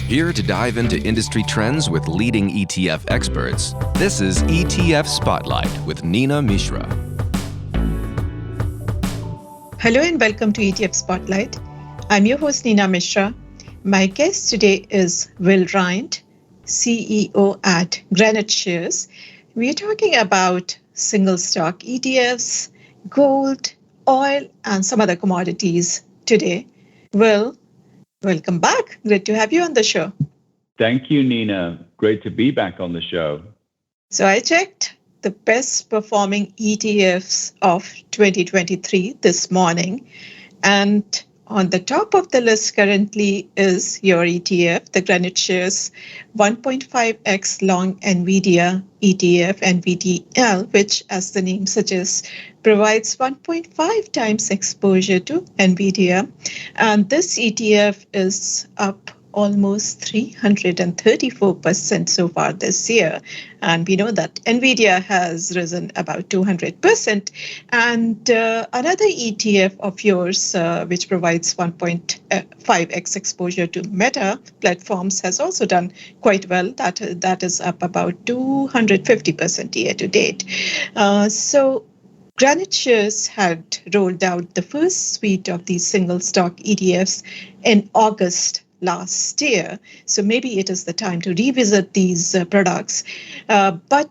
Here to dive into industry trends with leading ETF experts, this is ETF Spotlight with Nina Mishra. Hello and welcome to ETF Spotlight. I'm your host, Nina Mishra. My guest today is Will Ryan, CEO at GraniteShares. We are talking about single stock ETFs, gold, oil, and some other commodities today. Will, welcome back. Great to have you on the show. Thank you, Nina. Great to be back on the show. So I checked the best performing ETFs of 2023 this morning, and on the top of the list currently is your ETF, the GraniteShares 1.5x long NVIDIA ETF, NVDL, which, as the name suggests, provides 1.5 times exposure to NVIDIA. And this ETF is up almost 334% so far this year. And we know that NVIDIA has risen about 200%. And another ETF of yours, which provides 1.5x exposure to Meta platforms, has also done quite well. That is up about 250% year to date. So GraniteShares had rolled out the first suite of these single stock ETFs in August last year. So maybe it is the time to revisit these products. But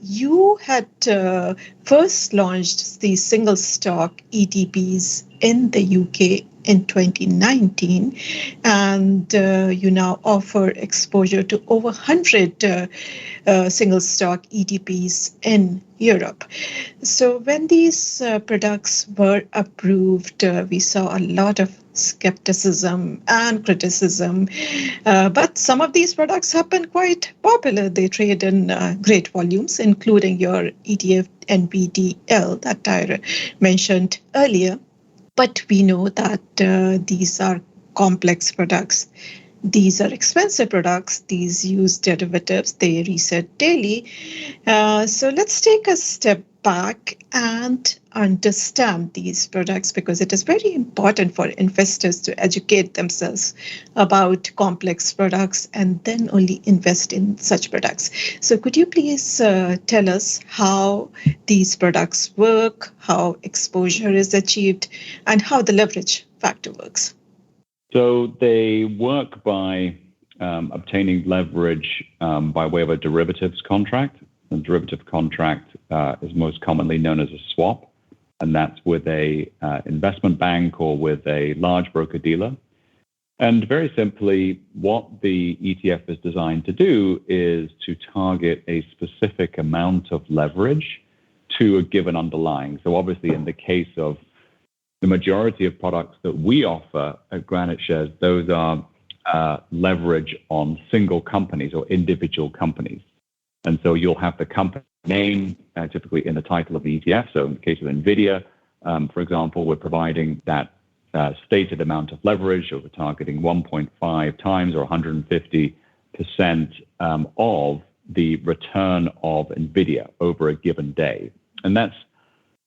you had first launched these single stock ETPs in the UK in 2019, and you now offer exposure to over 100 single stock ETPs in Europe. So when these products were approved, we saw a lot of skepticism and criticism, but some of these products have been quite popular. They trade in great volumes, including your ETF NVDL that I mentioned earlier. But we know that these are complex products. These are expensive products. These use derivatives. They reset daily. So let's take a step back and understand these products, because it is very important for investors to educate themselves about complex products and then only invest in such products. So could you please tell us how these products work, how exposure is achieved, and how the leverage factor works? So they work by obtaining leverage by way of a derivatives contract. A derivative contract is most commonly known as a swap, and that's with a investment bank or with a large broker-dealer. And very simply, what the ETF is designed to do is to target a specific amount of leverage to a given underlying. So obviously, in the case of the majority of products that we offer at GraniteShares, those are leverage on single companies or individual companies. And so you'll have the company name typically in the title of the ETF. So in the case of NVIDIA, for example, we're providing that stated amount of leverage, or we're targeting 1.5 times or 150% of the return of NVIDIA over a given day. And that's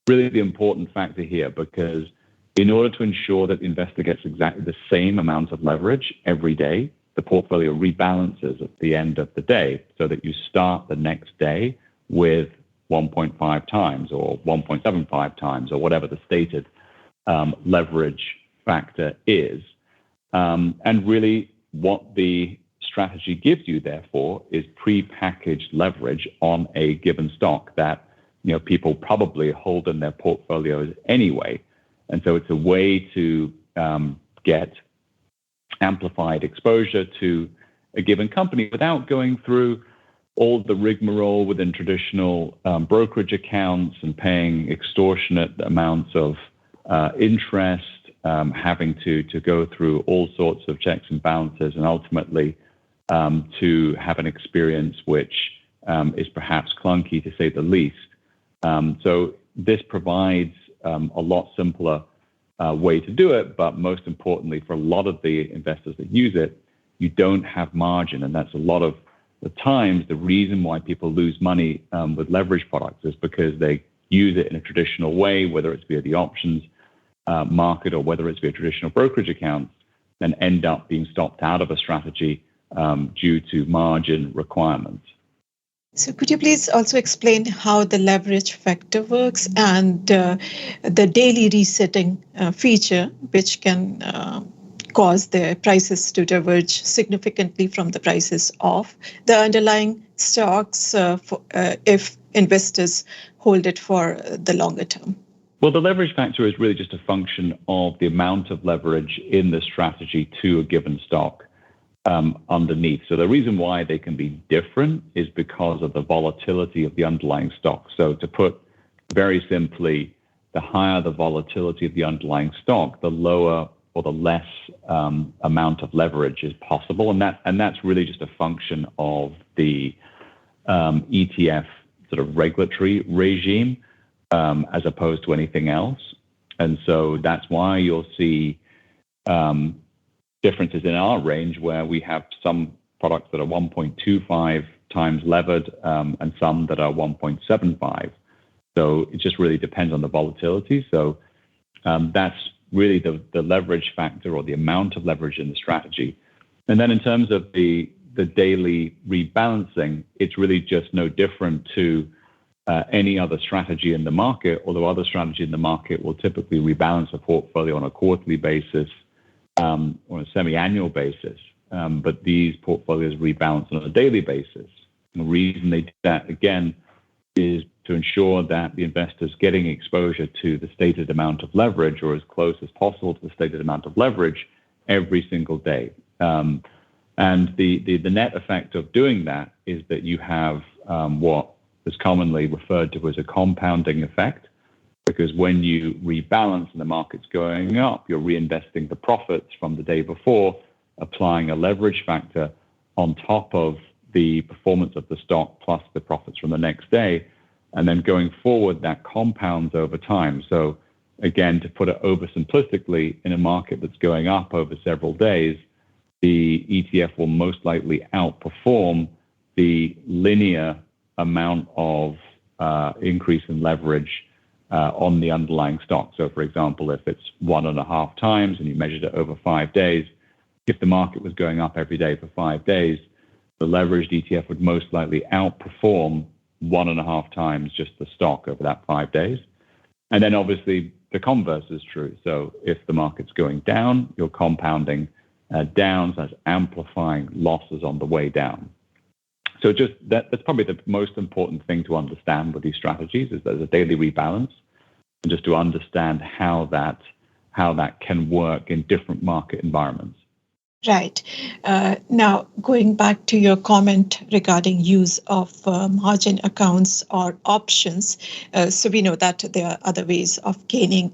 really the important factor here, because in order to ensure that the investor gets exactly the same amount of leverage every day, the portfolio rebalances at the end of the day so that you start the next day with 1.5 times or 1.75 times or whatever the stated leverage factor is. And really what the strategy gives you, therefore, is pre-packaged leverage on a given stock that people probably hold in their portfolios anyway. And so it's a way to get amplified exposure to a given company without going through all the rigmarole within traditional brokerage accounts and paying extortionate amounts of interest, having to go through all sorts of checks and balances, and ultimately to have an experience which is perhaps clunky, to say the least. So this provides a lot simpler way to do it, but most importantly, for a lot of the investors that use it, you don't have margin, and that's a lot of the times the reason why people lose money with leverage products is because they use it in a traditional way, whether it's via the options market or whether it's via traditional brokerage accounts, and end up being stopped out of a strategy due to margin requirements. So could you please also explain how the leverage factor works and the daily resetting feature, which can cause the prices to diverge significantly from the prices of the underlying stocks if investors hold it for the longer term? Well, the leverage factor is really just a function of the amount of leverage in the strategy to a given stock underneath. So the reason why they can be different is because of the volatility of the underlying stock. So to put very simply, the higher the volatility of the underlying stock, the lower or the less amount of leverage is possible. And that's really just a function of the ETF sort of regulatory regime as opposed to anything else. And so that's why you'll see differences in our range where we have some products that are 1.25 times levered and some that are 1.75. So it just really depends on the volatility. So that's really the leverage factor or the amount of leverage in the strategy. And then in terms of the daily rebalancing, it's really just no different to any other strategy in the market, although other strategy in the market will typically rebalance a portfolio on a quarterly basis or a semi-annual basis. But these portfolios rebalance on a daily basis. And the reason they do that, again, is to ensure that the investor's getting exposure to the stated amount of leverage or as close as possible to the stated amount of leverage every single day. And the net effect of doing that is that you have what is commonly referred to as a compounding effect, because when you rebalance and the market's going up, you're reinvesting the profits from the day before, applying a leverage factor on top of the performance of the stock plus the profits from the next day. And then going forward, that compounds over time. So again, to put it oversimplistically, in a market that's going up over several days, the ETF will most likely outperform the linear amount of increase in leverage on the underlying stock. So for example, if it's 1.5 times and you measured it over 5 days, if the market was going up every day for 5 days, the leveraged ETF would most likely outperform 1.5 times just the stock over that 5 days. And then obviously the converse is true. So if the market's going down, you're compounding down, so that's amplifying losses on the way down. So just that's probably the most important thing to understand with these strategies is there's a daily rebalance, and just to understand how that can work in different market environments. Right. Now, going back to your comment regarding use of margin accounts or options, so we know that there are other ways of gaining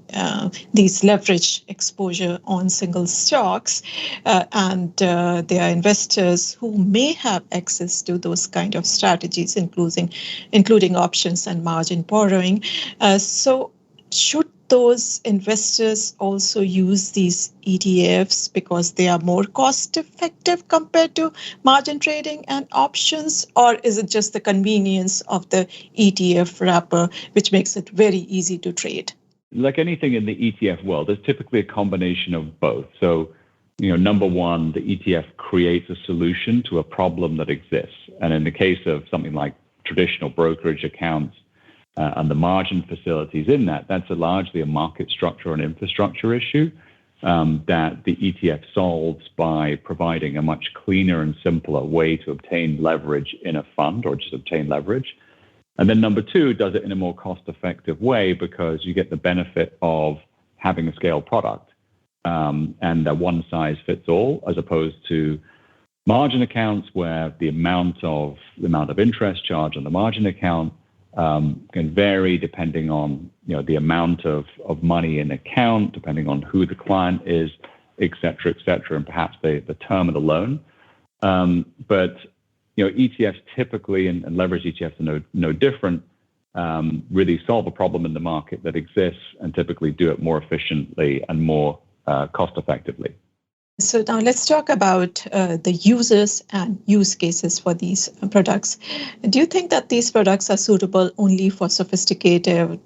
these leverage exposure on single stocks, and there are investors who may have access to those kind of strategies, including options and margin borrowing. So should those investors also use these ETFs because they are more cost effective compared to margin trading and options, or is it just the convenience of the ETF wrapper which makes it very easy to trade? Like anything in the ETF world, there's typically a combination of both. So, number one, the ETF creates a solution to a problem that exists. And in the case of something like traditional brokerage accounts, and the margin facilities in that's largely a market structure and infrastructure issue that the ETF solves by providing a much cleaner and simpler way to obtain leverage in a fund or just obtain leverage. And then number two, does it in a more cost-effective way because you get the benefit of having a scale product and a one-size-fits-all as opposed to margin accounts where the amount of interest charged on the margin account can vary depending on the amount of money in account, depending on who the client is, et cetera, and perhaps the term of the loan. But ETFs typically and leverage ETFs are no different. Really solve a problem in the market that exists and typically do it more efficiently and more cost effectively. So now let's talk about the users and use cases for these products. Do you think that these products are suitable only for sophisticated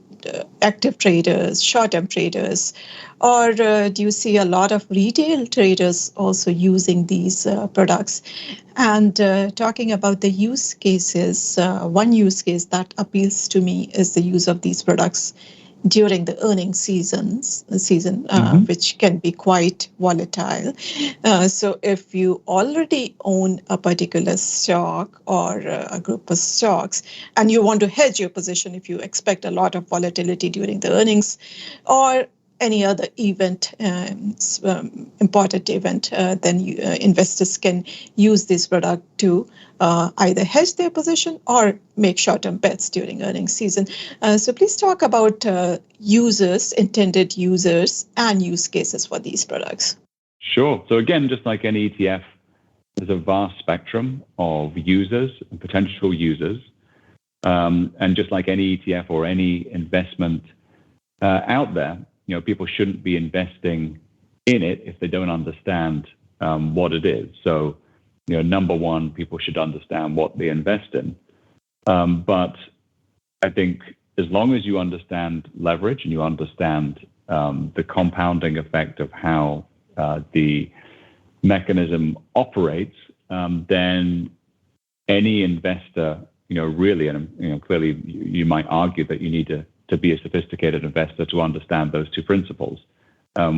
active traders, short-term traders, or do you see a lot of retail traders also using these products? And talking about the use cases, one use case that appeals to me is the use of these products during the earnings season, which can be quite volatile. So if you already own a particular stock or a group of stocks, and you want to hedge your position if you expect a lot of volatility during the earnings or any other event, important event, then investors can use this product to either hedge their position or make short-term bets during earnings season. So please talk about users, intended users, and use cases for these products. Sure. So again, just like any ETF, there's a vast spectrum of users and potential users. And just like any ETF or any investment out there, people shouldn't be investing in it if they don't understand what it is. So, number one, people should understand what they invest in. But I think as long as you understand leverage and you understand the compounding effect of how the mechanism operates, then any investor, really, and clearly you might argue that you need to be a sophisticated investor to understand those two principles,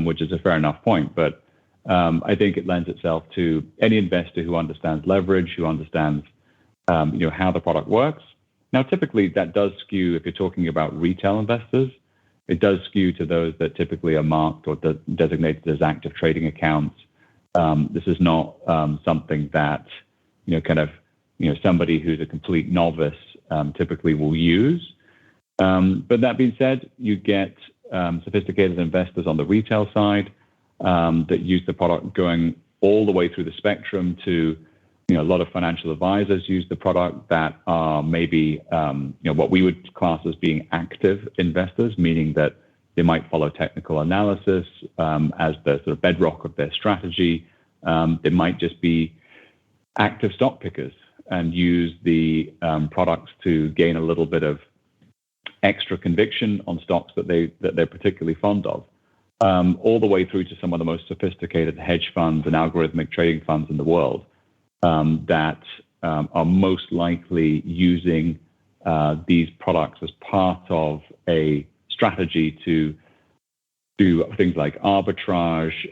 which is a fair enough point. But I think it lends itself to any investor who understands leverage, who understands how the product works. Now, typically that does skew, if you're talking about retail investors, it does skew to those that typically are marked or designated as active trading accounts. This is not something that somebody who's a complete novice typically will use. But that being said, you get sophisticated investors on the retail side that use the product going all the way through the spectrum to, a lot of financial advisors use the product that are maybe, what we would class as being active investors, meaning that they might follow technical analysis as the sort of bedrock of their strategy. They might just be active stock pickers and use the products to gain a little bit of extra conviction on stocks that they're particularly fond of, all the way through to some of the most sophisticated hedge funds and algorithmic trading funds in the world that are most likely using these products as part of a strategy to do things like arbitrage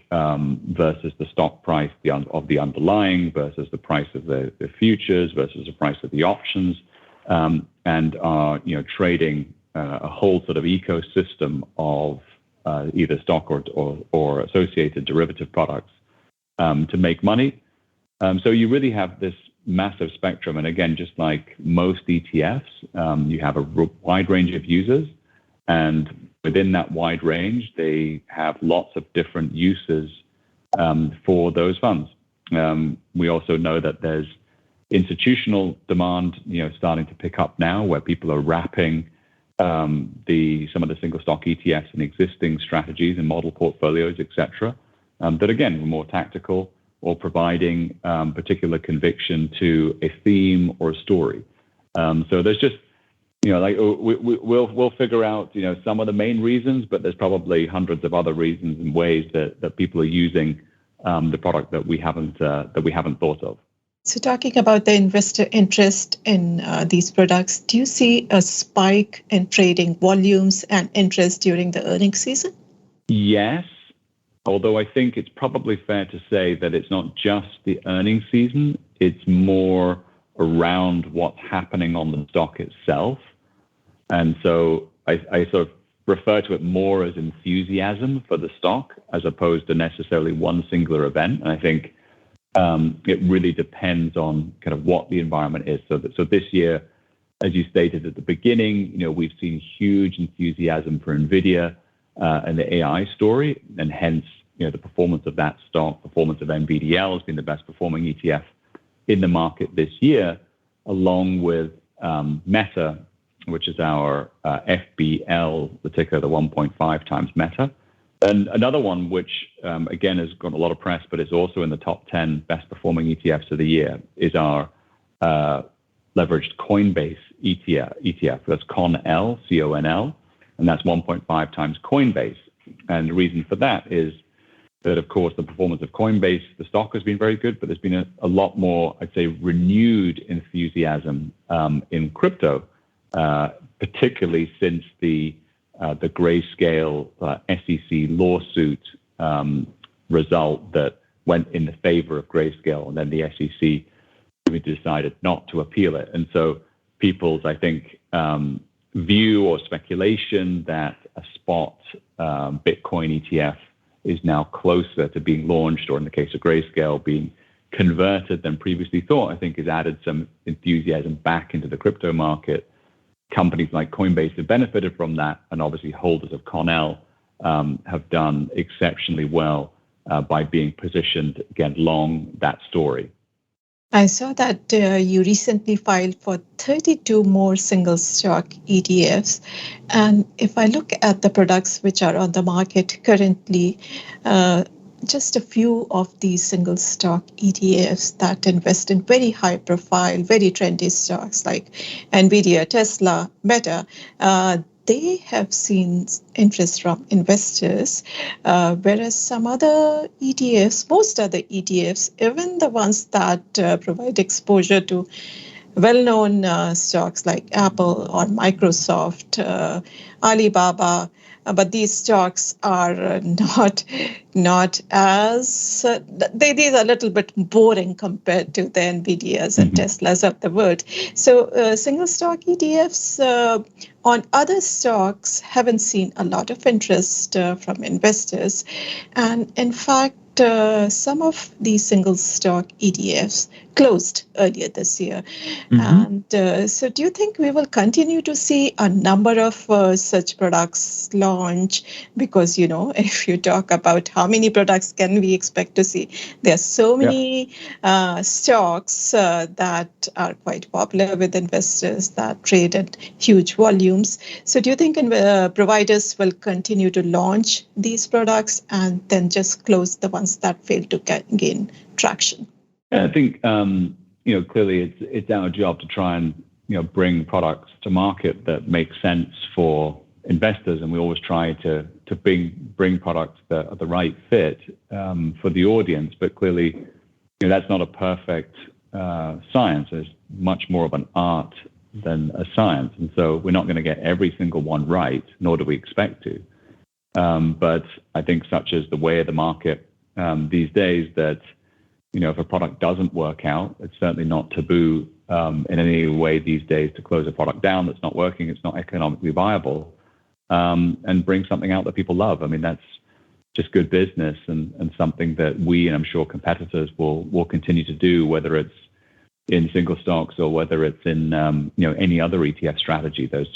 versus the stock price of the underlying versus the price of the futures versus the price of the options, and are trading a whole sort of ecosystem of either stock or associated derivative products to make money. So you really have this massive spectrum. And again, just like most ETFs, you have a wide range of users. And within that wide range, they have lots of different uses for those funds. We also know that there's institutional demand, starting to pick up now, where people are wrapping some of the single stock ETFs and existing strategies and model portfolios, et cetera, that again were more tactical or providing particular conviction to a theme or a story. So there's just, we'll figure out, some of the main reasons, but there's probably hundreds of other reasons and ways that people are using the product that we haven't thought of. So talking about the investor interest in these products, do you see a spike in trading volumes and interest during the earnings season? Yes, although I think it's probably fair to say that it's not just the earnings season, it's more around what's happening on the stock itself. And so I sort of refer to it more as enthusiasm for the stock as opposed to necessarily one singular event. And I think it really depends on kind of what the environment is. So this year, as you stated at the beginning, we've seen huge enthusiasm for NVIDIA and the AI story, and hence, the performance of that stock, performance of NVDL has been the best performing ETF in the market this year, along with Meta, which is our FBL, the ticker, the 1.5 times Meta. And another one, which again has got a lot of press, but is also in the top 10 best performing ETFs of the year, is our leveraged Coinbase ETF. That's CONL, CONL. and that's 1.5 times Coinbase. And the reason for that is that, of course, the performance of Coinbase, the stock has been very good, but there's been a lot more, I'd say, renewed enthusiasm in crypto, particularly since the Grayscale SEC lawsuit result that went in the favor of Grayscale, and then the SEC decided not to appeal it. And so people's, I think, view or speculation that a spot Bitcoin ETF is now closer to being launched, or in the case of Grayscale, being converted than previously thought, I think has added some enthusiasm back into the crypto market. Companies like Coinbase have benefited from that, and obviously holders of Cornell have done exceptionally well by being positioned, again, long that story. I saw that you recently filed for 32 more single stock ETFs. And if I look at the products which are on the market currently, just a few of these single stock ETFs that invest in very high profile, very trendy stocks like NVIDIA, Tesla, Meta, they have seen interest from investors, whereas some other ETFs, most other ETFs, even the ones that provide exposure to well-known stocks like Apple or Microsoft, Alibaba, but these stocks are not as these are a little bit boring compared to the NVIDIAs and Teslas of the world. So single stock ETFs on other stocks haven't seen a lot of interest from investors, and in fact, some of these single stock ETFs closed earlier this year. And so do you think we will continue to see a number of such products launch? Because, you know, if you talk about how many products can we expect to see, there are so many stocks that are quite popular with investors that trade at huge volumes. So do you think providers will continue to launch these products and then just close the ones that fail to gain traction? I think, clearly it's our job to try and, bring products to market that make sense for investors. And we always try to bring products that are the right fit for the audience. But clearly, that's not a perfect science. It's much more of an art than a science. And so we're not going to get every single one right, nor do we expect to. But I think such is the way of the market these days that, if a product doesn't work out, it's certainly not taboo in any way these days to close a product down that's not working, it's not economically viable, and bring something out that people love. I mean, that's just good business and something that we, and I'm sure competitors will continue to do, whether it's in single stocks or whether it's in any other ETF strategy. There's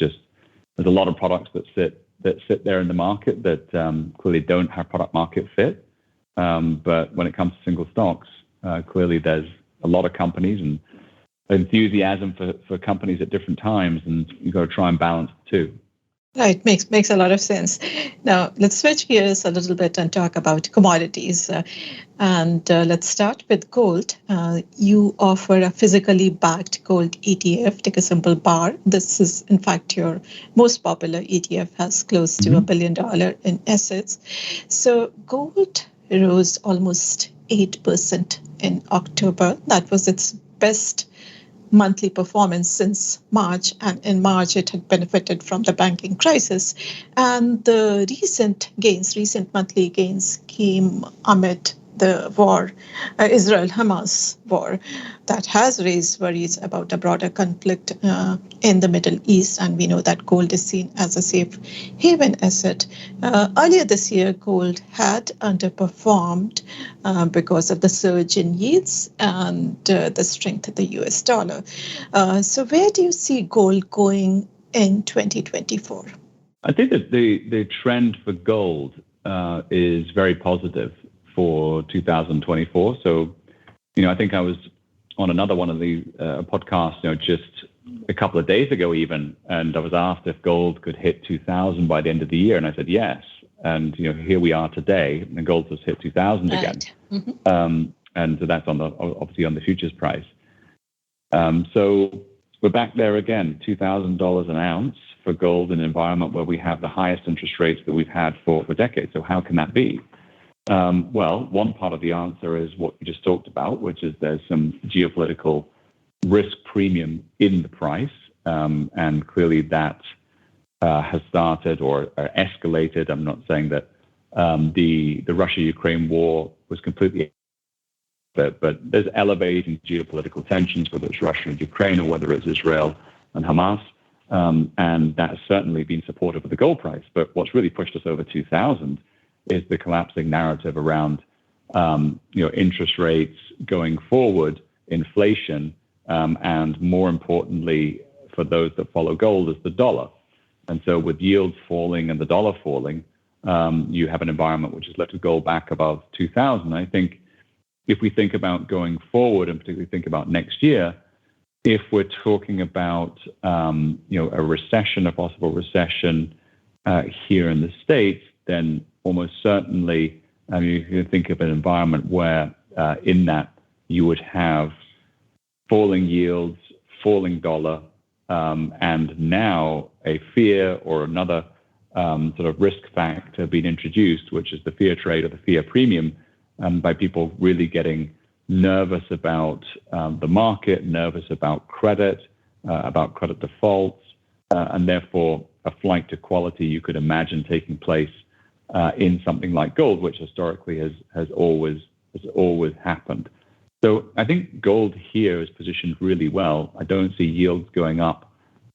a lot of products that sit there in the market that clearly don't have product market fit. But when it comes to single stocks, clearly there's a lot of companies and enthusiasm for companies at different times, and you've got to try and balance the two. Right, makes a lot of sense. Now, let's switch gears a little bit and talk about commodities. And let's start with gold. You offer a physically backed gold ETF, ticker symbol BAR. This is, in fact, your most popular ETF, has close to $1 billion in assets. So gold rose almost 8% in October. That was its best monthly performance since March, and in March it had benefited from the banking crisis. And the recent monthly gains came amid the war, Israel-Hamas war, that has raised worries about a broader conflict in the Middle East. And we know that gold is seen as a safe haven asset. Earlier this year, gold had underperformed because of the surge in yields and the strength of the US dollar. So where do you see gold going in 2024? I think that the trend for gold is very positive for 2024. So, I think I was on another one of the podcasts, just a couple of days ago even, and I was asked if gold could hit 2,000 by the end of the year, and I said yes. And here we are today, and gold has hit 2,000 again. And so that's obviously on the futures price. So we're back there again, $2,000 an ounce for gold in an environment where we have the highest interest rates that we've had for decades. So how can that be? Well, one part of the answer is what you just talked about, which is there's some geopolitical risk premium in the price, and clearly that has started or escalated. I'm not saying that the Russia-Ukraine war was completely, but there's elevating geopolitical tensions, whether it's Russia and Ukraine or whether it's Israel and Hamas, and that has certainly been supportive of the gold price. But what's really pushed us over 2,000 is the collapsing narrative around interest rates going forward, inflation, and more importantly, for those that follow gold, is the dollar. And so with yields falling and the dollar falling, you have an environment which has lifted gold back above 2,000. I think if we think about going forward, and particularly think about next year, if we're talking about a recession, a possible recession here in the States, then almost certainly you can think of an environment where in that you would have falling yields, falling dollar, and now a fear or another sort of risk factor being introduced, which is the fear trade or the fear premium, by people really getting nervous about the market, nervous about credit defaults, and therefore a flight to quality you could imagine taking place in something like gold, which historically has always happened. So I think gold here is positioned really well. I don't see yields going up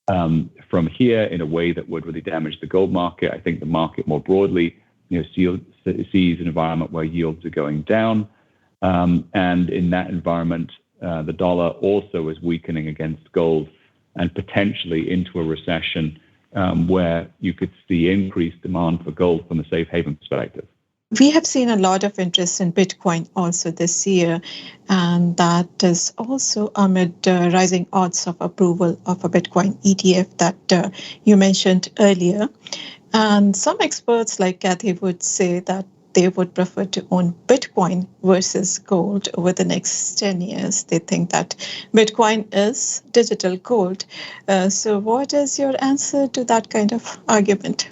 from here in a way that would really damage the gold market. I think the market more broadly sees an environment where yields are going down. And in that environment, the dollar also is weakening against gold and potentially into a recession where you could see increased demand for gold from a safe haven perspective. We have seen a lot of interest in Bitcoin also this year, and that is also amid rising odds of approval of a Bitcoin ETF that you mentioned earlier. And some experts like Kathy would say that they would prefer to own Bitcoin versus gold over the next 10 years. They think that Bitcoin is digital gold. So what is your answer to that kind of argument?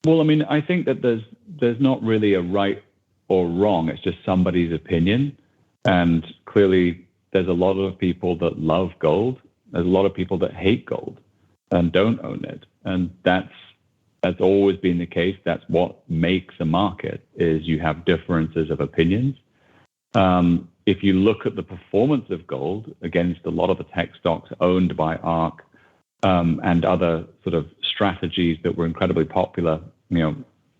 Well, I mean, I think that there's not really a right or wrong. It's just somebody's opinion. And clearly, there's a lot of people that love gold. There's a lot of people that hate gold and don't own it. And that's always been the case. That's what makes a market, is you have differences of opinions. If you look at the performance of gold against a lot of the tech stocks owned by ARK and other sort of strategies that were incredibly popular,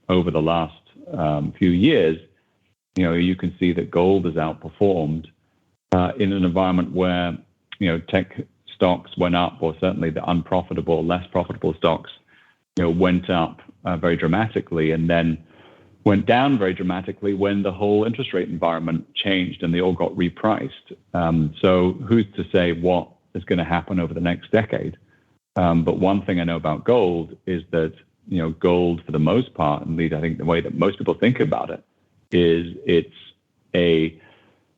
over the last few years, you can see that gold has outperformed in an environment where, tech stocks went up, or certainly the unprofitable, less profitable stocks, went up very dramatically, and then went down very dramatically when the whole interest rate environment changed and they all got repriced. So who's to say what is going to happen over the next decade? But one thing I know about gold is that, gold for the most part, and I think the way that most people think about it, is it's a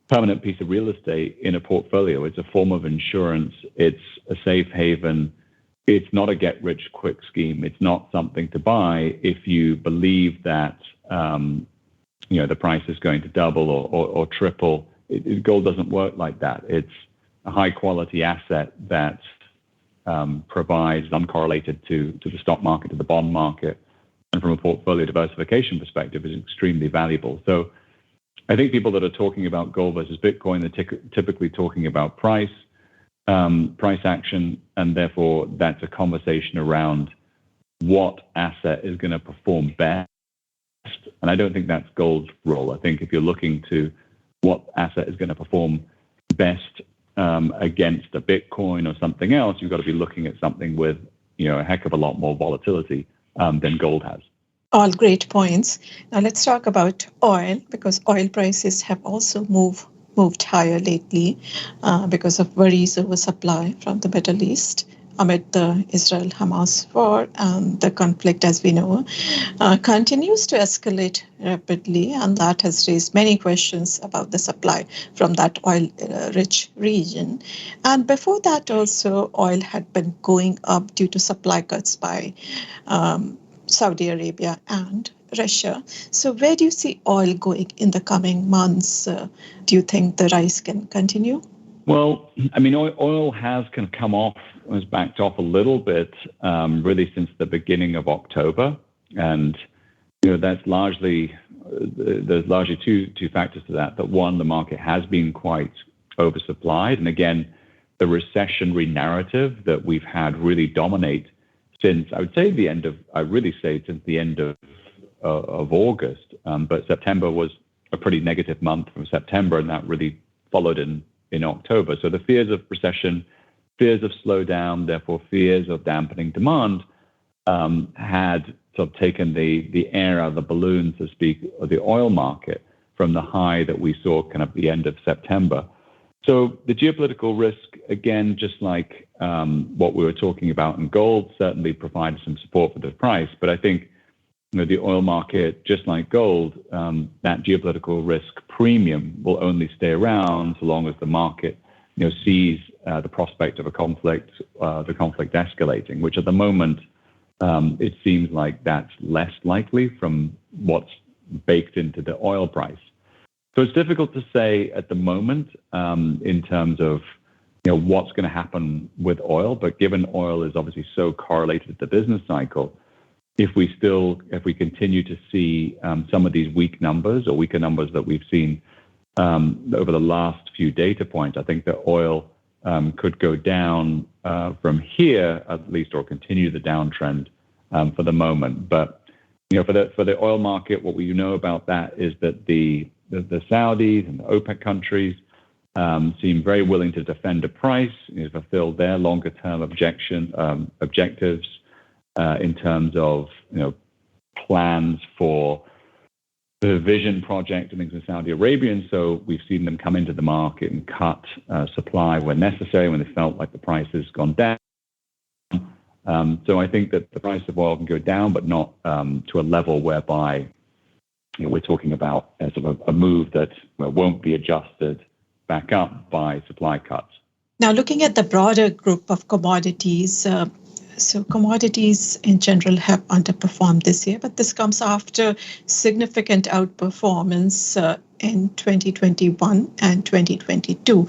permanent piece of real estate in a portfolio. It's a form of insurance. It's a safe haven. It's not a get-rich-quick scheme. It's not something to buy if you believe that the price is going to double or triple. Gold doesn't work like that. It's a high-quality asset that provides uncorrelated to the stock market, to the bond market, and from a portfolio diversification perspective is extremely valuable. So I think people that are talking about gold versus Bitcoin are typically talking about price action, and therefore that's a conversation around what asset is going to perform best. And I don't think that's gold's role. I think if you're looking to what asset is going to perform best against a Bitcoin or something else, you've got to be looking at something with a heck of a lot more volatility than gold has. All great points. Now let's talk about oil, because oil prices have also moved higher lately because of worries over supply from the Middle East. amid the Israel-Hamas war, and the conflict, as we know, continues to escalate rapidly, and that has raised many questions about the supply from that oil-rich region. And before that also, oil had been going up due to supply cuts by Saudi Arabia and Russia. So where do you see oil going in the coming months? Do you think the rise can continue? Well, I mean, oil has kind of come off, has backed off a little bit, really since the beginning of October. And, that's largely, there's largely two factors to that. That one, the market has been quite oversupplied. And again, the recessionary narrative that we've had really dominate since, I would say, since the end of August. But September was a pretty negative month from September, and that really followed in October. So the fears of recession, fears of slowdown, therefore fears of dampening demand, had sort of taken the air out of the balloon, so to speak, of the oil market from the high that we saw kind of the end of September. So the geopolitical risk, again, just like what we were talking about in gold, certainly provided some support for the price. But I think the oil market, just like gold, that geopolitical risk premium will only stay around so long as the market sees the prospect of a conflict, the conflict escalating, which at the moment it seems like that's less likely from what's baked into the oil price. So it's difficult to say at the moment in terms of what's going to happen with oil, but given oil is obviously so correlated with the business cycle, if we continue to see some of these weaker numbers that we've seen over the last few data points, I think that oil could go down from here at least, or continue the downtrend for the moment. But for the oil market, what we know about that is that the Saudis and the OPEC countries seem very willing to defend a price, fulfill their longer-term objectives in terms of plans for the Vision project and things in Saudi Arabia. And so we've seen them come into the market and cut supply when necessary, when they felt like the price has gone down. So I think that the price of oil can go down, but not to a level whereby we're talking about sort of a move that won't be adjusted back up by supply cuts. Now, looking at the broader group of commodities, so commodities in general have underperformed this year, but this comes after significant outperformance in 2021 and 2022.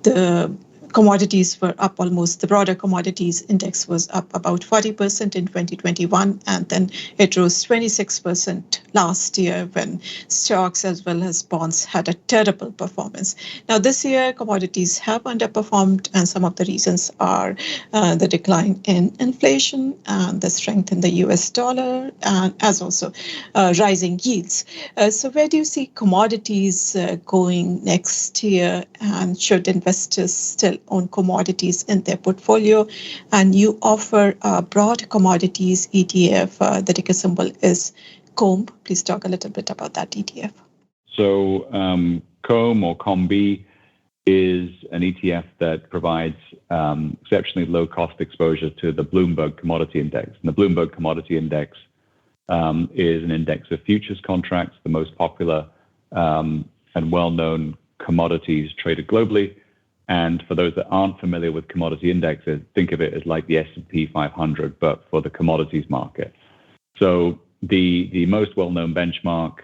The commodities were up almost, the broader commodities index was up about 40% in 2021, and then it rose 26% last year when stocks as well as bonds had a terrible performance. Now this year, commodities have underperformed, and some of the reasons are the decline in inflation and the strength in the US dollar, and as also rising yields. So where do you see commodities going next year, and should investors still own commodities in their portfolio? And you offer a broad commodities ETF. The ticker symbol is COMB. Please talk a little bit about that ETF. So COMB or COMB is an ETF that provides exceptionally low cost exposure to the Bloomberg Commodity Index. And the Bloomberg Commodity Index is an index of futures contracts, the most popular and well-known commodities traded globally. And for those that aren't familiar with commodity indexes, think of it as like the S&P 500, but for the commodities market. So the most well-known benchmark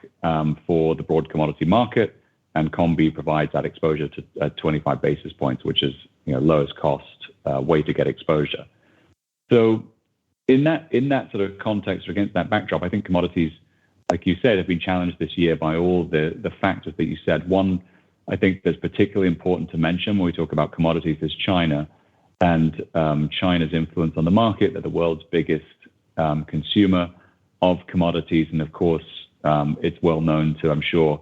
for the broad commodity market, and COMB provides that exposure to 25 basis points, which is lowest cost way to get exposure. So in that sort of context, or against that backdrop, I think commodities, like you said, have been challenged this year by all the factors that you said. One, I think that's particularly important to mention when we talk about commodities is China and China's influence on the market. They're the world's biggest consumer of commodities. And of course, it's well known to, I'm sure,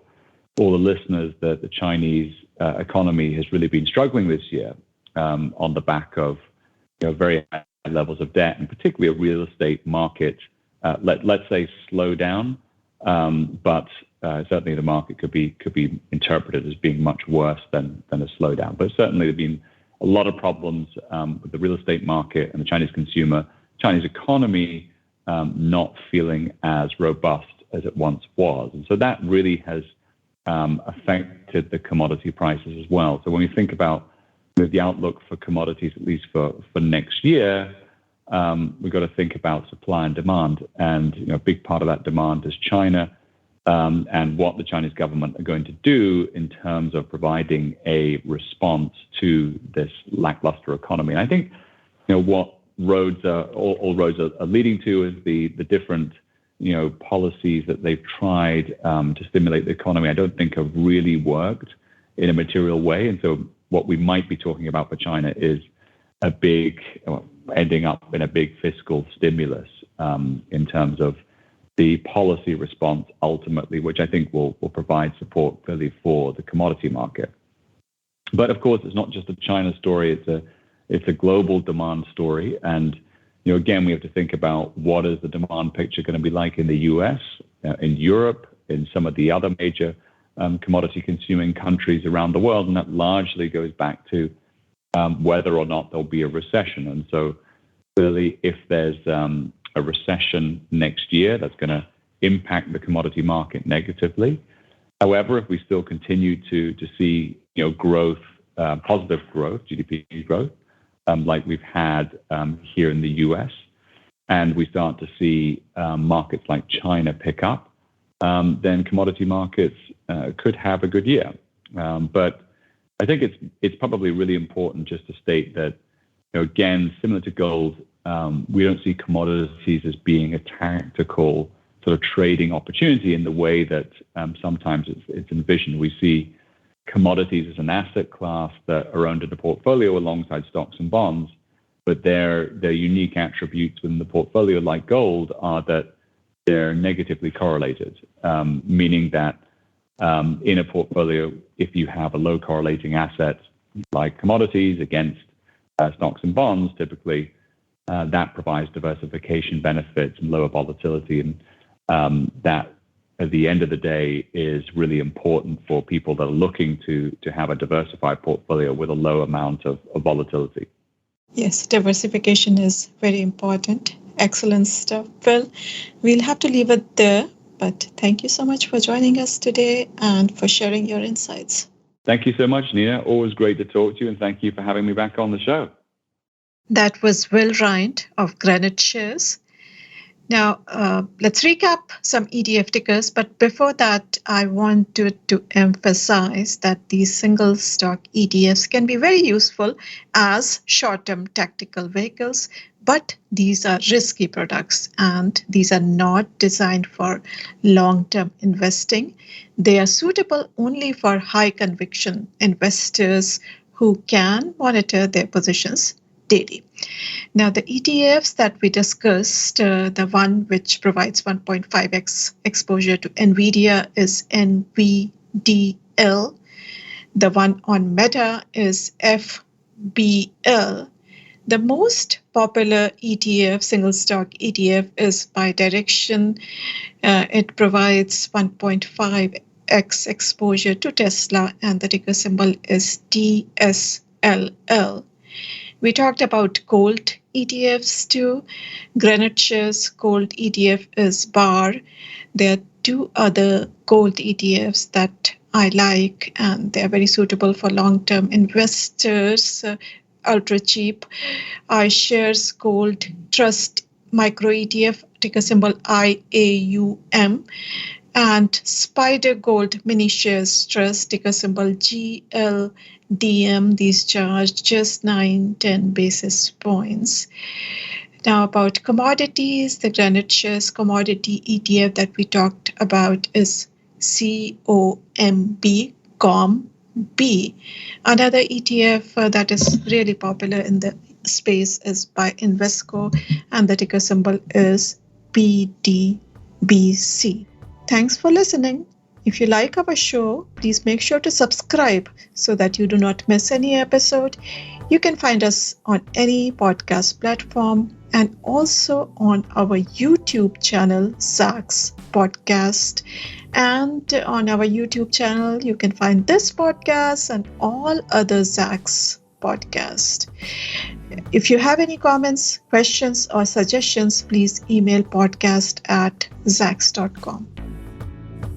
all the listeners that the Chinese economy has really been struggling this year on the back of very high levels of debt, and particularly a real estate market, let's say, slow down. But certainly the market could be interpreted as being much worse than a slowdown. But certainly there's been a lot of problems with the real estate market and the Chinese consumer, Chinese economy not feeling as robust as it once was. And so that really has affected the commodity prices as well. So when we think about the outlook for commodities, at least for next year, we've got to think about supply and demand. And a big part of that demand is China, and what the Chinese government are going to do in terms of providing a response to this lackluster economy. And I think what all roads are leading to is the different policies that they've tried to stimulate the economy. I don't think have really worked in a material way. And so what we might be talking about for China is ending up in a big fiscal stimulus in terms of the policy response ultimately, which I think will provide support really for the commodity market. But of course, it's not just a China story; it's a global demand story. And again, we have to think about what is the demand picture going to be like in the U.S., in Europe, in some of the other major commodity consuming countries around the world, and that largely goes back to whether or not there'll be a recession. And so, clearly, if there's a recession next year, that's going to impact the commodity market negatively. However, if we still continue to see growth, positive growth, GDP growth, like we've had here in the U.S., and we start to see markets like China pick up, then commodity markets could have a good year. But I think it's probably really important just to state that, again, similar to gold, we don't see commodities as being a tactical sort of trading opportunity in the way that sometimes it's envisioned. We see commodities as an asset class that are owned in the portfolio alongside stocks and bonds, but their unique attributes within the portfolio, like gold, are that they're negatively correlated, meaning that in a portfolio, if you have a low correlating asset like commodities against stocks and bonds, typically that provides diversification benefits and lower volatility, and that at the end of the day is really important for people that are looking to have a diversified portfolio with a low amount of volatility. Yes, diversification is very important. Excellent stuff, Phil. We'll have to leave it there, but thank you so much for joining us today and for sharing your insights. Thank you so much, Nina. Always great to talk to you, and thank you for having me back on the show. That was Will Rind of GraniteShares. Now, let's recap some ETF tickers. But before that, I wanted to emphasize that these single stock ETFs can be very useful as short-term tactical vehicles, but these are risky products and these are not designed for long-term investing. They are suitable only for high conviction investors who can monitor their positions daily. Now, the ETFs that we discussed, the one which provides 1.5x exposure to NVIDIA is NVDL. The one on Meta is FBL. The most popular ETF, single stock ETF, is by direction. It provides 1.5x exposure to Tesla, and the ticker symbol is TSLL. We talked about gold ETFs too. GraniteShares gold ETF is BAR. There are two other gold ETFs that I like, and they're very suitable for long-term investors, ultra cheap. iShares Gold Trust Micro ETF, ticker symbol IAUM, and Spider Gold Mini Shares Trust, ticker symbol GLDM. These charge just 9-10 basis points. Now, about commodities, the GraniteShares commodity ETF that we talked about is COMB. Another ETF that is really popular in the space is by Invesco, and the ticker symbol is PDBC. Thanks for listening. If you like our show, please make sure to subscribe so that you do not miss any episode. You can find us on any podcast platform and also on our YouTube channel, Zacks Podcast. And on our YouTube channel, you can find this podcast and all other Zacks podcast. If you have any comments, questions, or suggestions, please email podcast@zacks.com.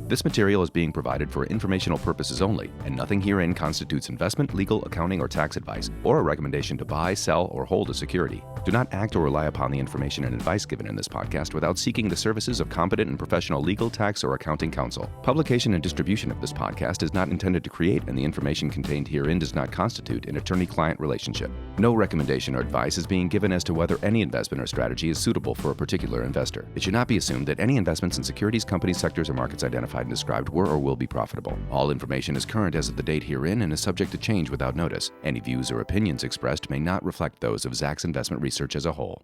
This material is being provided for informational purposes only, and nothing herein constitutes investment, legal, accounting, or tax advice, or a recommendation to buy, sell, or hold a security. Do not act or rely upon the information and advice given in this podcast without seeking the services of competent and professional legal, tax, or accounting counsel. Publication and distribution of this podcast is not intended to create, and the information contained herein does not constitute an attorney-client relationship. No recommendation or advice is being given as to whether any investment or strategy is suitable for a particular investor. It should not be assumed that any investments in securities, companies, sectors, or markets identified and described were or will be profitable. All information is current as of the date herein and is subject to change without notice. Any views or opinions expressed may not reflect those of Zacks Investment Research as a whole.